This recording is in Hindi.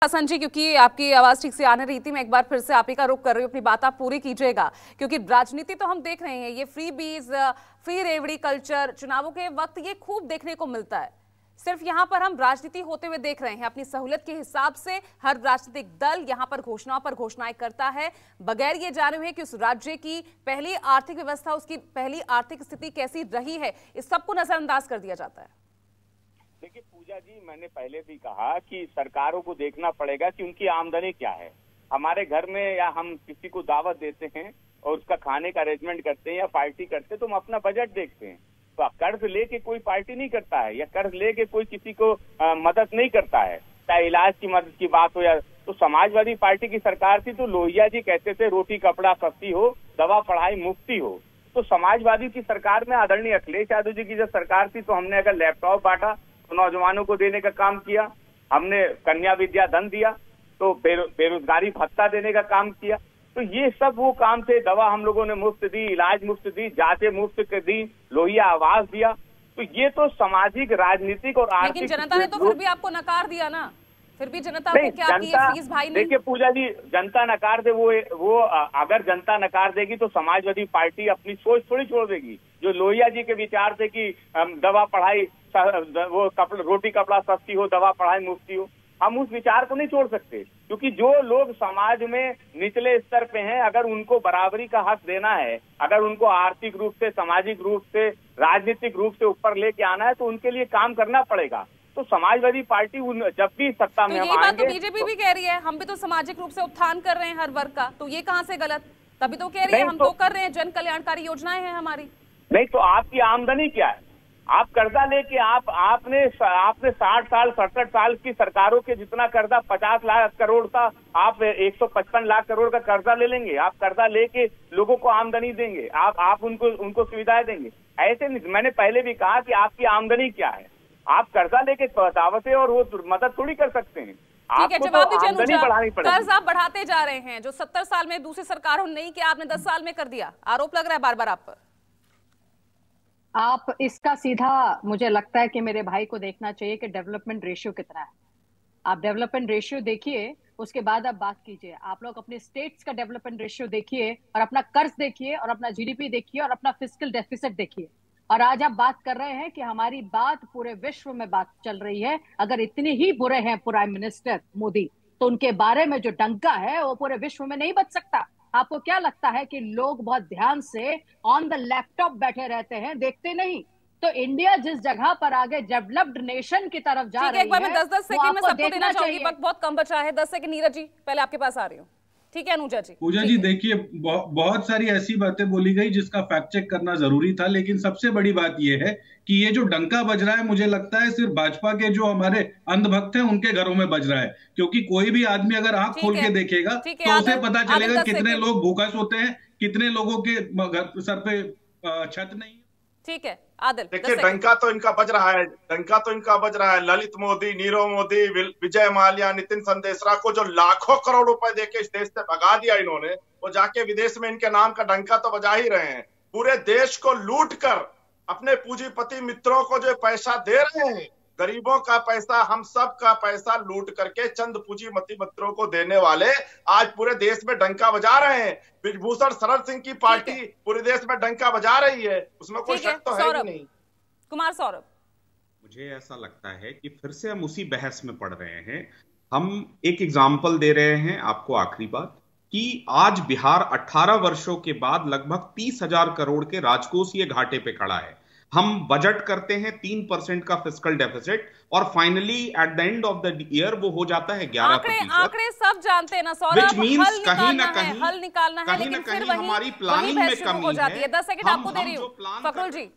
संजय, क्योंकि आपकी आवाज ठीक से आ नहीं रही थी, मैं एक बार फिर से आप ही का रुख कर रही हूँ, अपनी बात आप पूरी कीजिएगा। क्योंकि राजनीति तो हम देख रहे हैं, ये फ्री बीज, फ्री रेवड़ी कल्चर चुनावों के वक्त ये खूब देखने को मिलता है। सिर्फ यहाँ पर हम राजनीति होते हुए देख रहे हैं। अपनी सहूलियत के हिसाब से हर राजनीतिक दल यहाँ पर घोषणाओं पर घोषणाएं करता है, बगैर ये जाने हुए कि उस राज्य की पहली आर्थिक व्यवस्था, उसकी पहली आर्थिक स्थिति कैसी रही है, इस सबको नजरअंदाज कर दिया जाता है। देखिए पूजा जी, मैंने पहले भी कहा कि सरकारों को देखना पड़ेगा कि उनकी आमदनी क्या है। हमारे घर में या हम किसी को दावत देते हैं और उसका खाने का अरेंजमेंट करते हैं या पार्टी करते हैं तो हम अपना बजट देखते हैं। तो कर्ज लेके कोई पार्टी नहीं करता है या कर्ज लेके कोई किसी को मदद नहीं करता है, चाहे इलाज की मदद की बात हो या। तो समाजवादी पार्टी की सरकार थी तो लोहिया जी कहते थे रोटी कपड़ा सस्ती हो, दवा पढ़ाई मुफ्ती हो। तो समाजवादी की सरकार में आदरणीय अखिलेश यादव जी की जब सरकार थी तो हमने अगर लैपटॉप बांटा तो नौजवानों को देने का काम किया, हमने कन्या विद्या धन दिया, तो बेरोजगारी भत्ता देने का काम किया। तो ये सब वो काम थे। दवा हम लोगों ने मुफ्त दी, इलाज मुफ्त दी, जांचें मुफ्त दी, लोहिया आवास दिया। तो ये तो सामाजिक, राजनीतिक और आर्थिक। लेकिन जनता ने तो फिर भी आपको नकार दिया ना, फिर भी जनता को क्या की फीस भाई नहीं। देखिए पूजा जी, जनता नकार दे वो अगर जनता नकार देगी तो समाजवादी पार्टी अपनी सोच थोड़ी छोड़ देगी। जो लोहिया जी के विचार थे कि दवा पढ़ाई, वो रोटी कपड़ा सस्ती हो, दवा पढ़ाई मुफ्ती हो, हम उस विचार को नहीं छोड़ सकते। क्योंकि जो लोग समाज में निचले स्तर पे हैं, अगर उनको बराबरी का हक देना है, अगर उनको आर्थिक रूप से, सामाजिक रूप से, राजनीतिक रूप से ऊपर लेके आना है तो उनके लिए काम करना पड़ेगा। तो समाजवादी पार्टी जब भी सत्ता में हम आएंगे, बात तो बीजेपी भी कह रही है, हम भी तो सामाजिक रूप से उत्थान कर रहे हैं हर वर्ग का, तो ये कहाँ से गलत? तभी तो कह रही है हम तो कर रहे हैं, जन कल्याणकारी योजनाएं हैं हमारी। नहीं तो आपकी आमदनी क्या है? आप कर्जा लेके आपने 60 साल 67 साल की सरकारों के जितना कर्जा 50 लाख करोड़ था, आप 155 लाख करोड़ का कर्जा ले लेंगे। आप कर्जा लेके लोगों को आमदनी देंगे, आप उनको सुविधाएं देंगे। ऐसे नहीं। मैंने पहले भी कहा कि आपकी आमदनी क्या है। आप कर्जा लेके दावतें और वो मदद थोड़ी कर सकते हैं। आपको तो आमदनी बढ़ानी पड़ेगी। कर्ज आप बढ़ाते जा रहे हैं, जो 70 साल में दूसरी सरकारों ने नहीं किया, आपने 10 साल में कर दिया। आरोप लग रहा है बार बार आप पर। आप इसका सीधा, मुझे लगता है कि मेरे भाई को देखना चाहिए कि डेवलपमेंट रेशियो कितना है। आप डेवलपमेंट रेशियो देखिए, उसके बाद आप बात कीजिए। आप लोग अपने स्टेट्स का डेवलपमेंट रेशियो देखिए और अपना कर्ज देखिए और अपना जीडीपी देखिए और अपना फिस्कल डेफिसिट देखिए। और आज आप बात कर रहे हैं कि हमारी बात पूरे विश्व में बात चल रही है। अगर इतने ही बुरे हैं प्राइम मिनिस्टर मोदी, तो उनके बारे में जो डंका है वो पूरे विश्व में नहीं बच सकता। आपको क्या लगता है कि लोग बहुत ध्यान से ऑन द लैपटॉप बैठे रहते हैं, देखते नहीं? तो इंडिया जिस जगह पर आगे डेवलप्ड नेशन की तरफ जा रही है, एक बार मैं 10-10 सेकंड में सबको देना चाहूंगी, वक्त बहुत कम बचा है। 10 सेकंड नीरज जी, पहले आपके पास आ रही हूँ। ठीक है अनुजा जी। पूजा जी देखिए, बहुत सारी ऐसी बातें बोली गई जिसका फैक्ट चेक करना जरूरी था, लेकिन सबसे बड़ी बात यह है कि ये जो डंका बज रहा है, मुझे लगता है सिर्फ भाजपा के जो हमारे अंधभक्त हैं उनके घरों में बज रहा है। क्योंकि कोई भी आदमी अगर आंख खोल के देखेगा तो उसे पता चलेगा कितने लोग भूखा सोते हैं, कितने लोगों के सर पे छत नहीं। ठीक है आदिल, देखिए डंका तो इनका बज रहा है, डंका तो इनका बज रहा है। ललित मोदी, नीरव मोदी, विजय माल्या, नितिन संदेशरा को जो लाखों करोड़ रुपए देके इस देश से भगा दिया इन्होंने, वो जाके विदेश में इनके नाम का डंका तो बजा ही रहे हैं। पूरे देश को लूट कर अपने पूंजीपति मित्रों को जो पैसा दे रहे हैं, गरीबों का पैसा, हम सब का पैसा लूट करके चंद पूंजीपति मित्रों को देने वाले आज पूरे देश में डंका बजा रहे हैं। ब्रिजभूषण शरण सिंह की पार्टी पूरे देश में डंका बजा रही है, उसमें कोई शक तो है ही नहीं। कुमार सौरभ, मुझे ऐसा लगता है कि फिर से हम उसी बहस में पड़ रहे हैं। हम एक एग्जाम्पल दे रहे हैं आपको, आखिरी बात, कि आज बिहार 18 वर्षों के बाद लगभग 30,000 करोड़ के राजकोषीय घाटे पे खड़ा है। हम बजट करते हैं 3% का फिस्कल डेफिसिट और finally at the end of the year वो हो जाता है 11%। आंकड़े सब जानते हैं ना सौरभ, Which means कहीं ना कहीं हल निकालना है, लेकिन फिर वही हमारी प्लानिंग में कमी हो जाती है। 10 सेकंड आपको दे रही हूँ फखरुल जी।